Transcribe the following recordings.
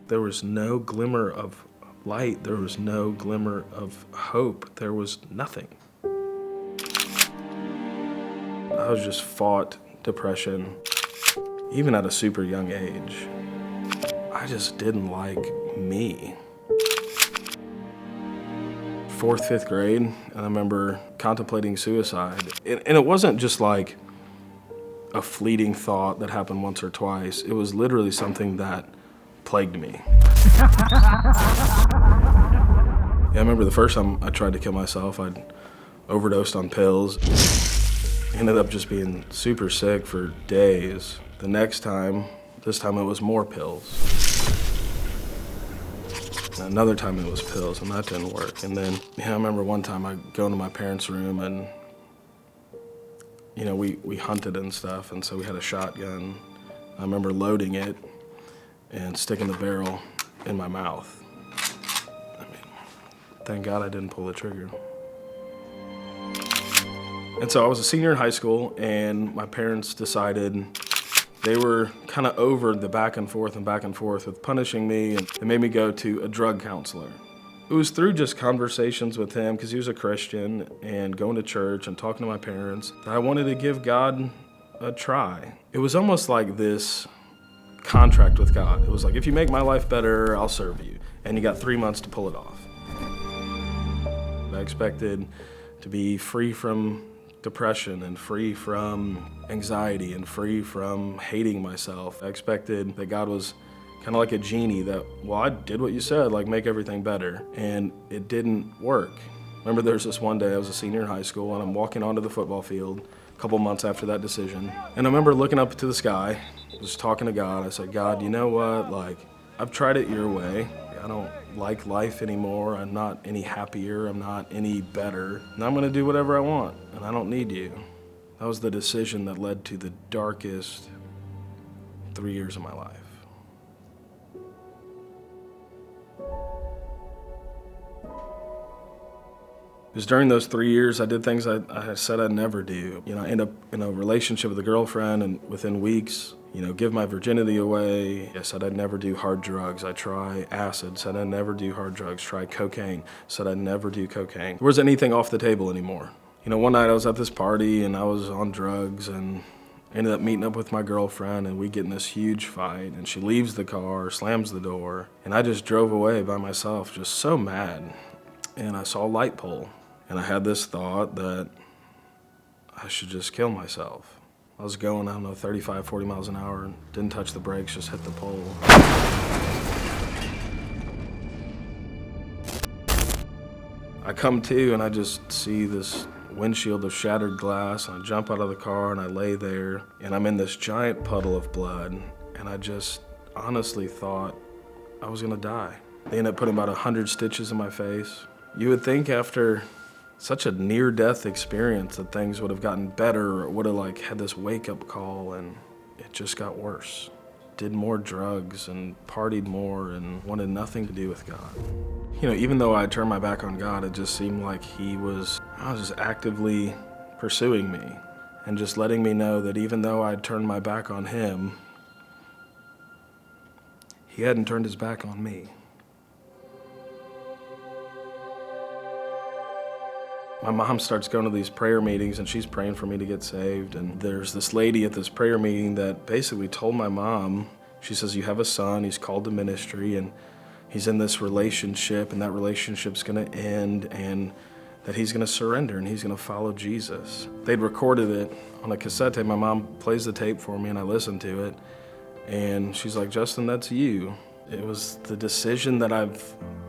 There was no glimmer of light. There was no glimmer of hope. There was nothing. I was just fought depression, even at a super young age. I just didn't like me. 4th, 5th grade, and I remember contemplating suicide. And it wasn't just like a fleeting thought that happened once or twice. It was literally something that plagued me. Yeah, I remember the first time I tried to kill myself, I'd overdosed on pills. Ended up just being super sick for days. The next time, this time it was more pills. Another time it was pills, and that didn't work. And then, I remember one time I go into my parents' room and, we hunted and stuff, and so we had a shotgun. I remember loading it and sticking the barrel in my mouth. Thank God I didn't pull the trigger. And so I was a senior in high school, and my parents decided they were kind of over the back and forth with punishing me, and they made me go to a drug counselor. It was through just conversations with him, because he was a Christian, and going to church and talking to my parents, that I wanted to give God a try. It was almost like this contract with God. It was like, if you make my life better, I'll serve you. And you got 3 months to pull it off. I expected to be free from depression and free from anxiety and free from hating myself. I expected that God was kind of like a genie that, well, I did what you said, like make everything better. And it didn't work. Remember there was this one day, I was a senior in high school, and I'm walking onto the football field a couple months after that decision. And I remember looking up to the sky, just talking to God. I said, God, you know what? Like, I've tried it your way. I don't like life anymore. I'm not any happier. I'm not any better. And I'm gonna do whatever I want, and I don't need you. That was the decision that led to the darkest 3 years of my life. Because during those 3 years, I did things I said I'd never do. I end up in a relationship with a girlfriend, and within weeks, give my virginity away. I said I'd never do hard drugs. I try acid, said I'd never do hard drugs. Try cocaine, said I'd never do cocaine. There wasn't anything off the table anymore. One night I was at this party and I was on drugs and ended up meeting up with my girlfriend, and we get in this huge fight, and she leaves the car, slams the door, and I just drove away by myself, just so mad. And I saw a light pole, and I had this thought that I should just kill myself. I was going, 35, 40 miles an hour, and didn't touch the brakes, just hit the pole. I come to, and I just see this windshield of shattered glass, and I jump out of the car, and I lay there, and I'm in this giant puddle of blood, and I just honestly thought I was gonna die. They ended up putting about 100 stitches in my face. You would think after such a near-death experience that things would have gotten better, or would have had this wake-up call, and it just got worse. Did more drugs and partied more and wanted nothing to do with God. Even though I turned my back on God, it just seemed like he was just actively pursuing me and just letting me know that even though I'd turned my back on him, he hadn't turned his back on me. My mom starts going to these prayer meetings, and she's praying for me to get saved. And there's this lady at this prayer meeting that basically told my mom, she says, you have a son, he's called to ministry, and he's in this relationship, and that relationship's gonna end, and that he's gonna surrender, and he's gonna follow Jesus. They'd recorded it on a cassette tape. My mom plays the tape for me, and I listen to it. And she's like, Justin, that's you. It was the decision that I've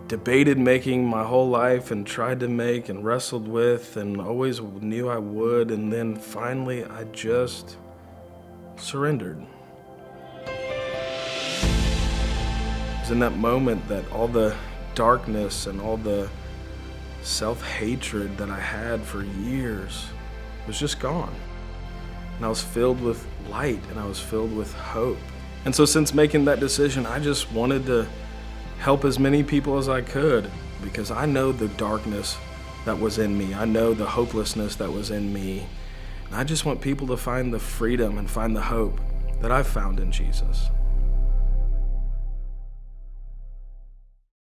debated making my whole life and tried to make and wrestled with and always knew I would, and then finally I just surrendered. It was in that moment that all the darkness and all the self-hatred that I had for years was just gone. And I was filled with light, and I was filled with hope. And so since making that decision, I just wanted to help as many people as I could, because I know the darkness that was in me. I know the hopelessness that was in me. And I just want people to find the freedom and find the hope that I've found in Jesus.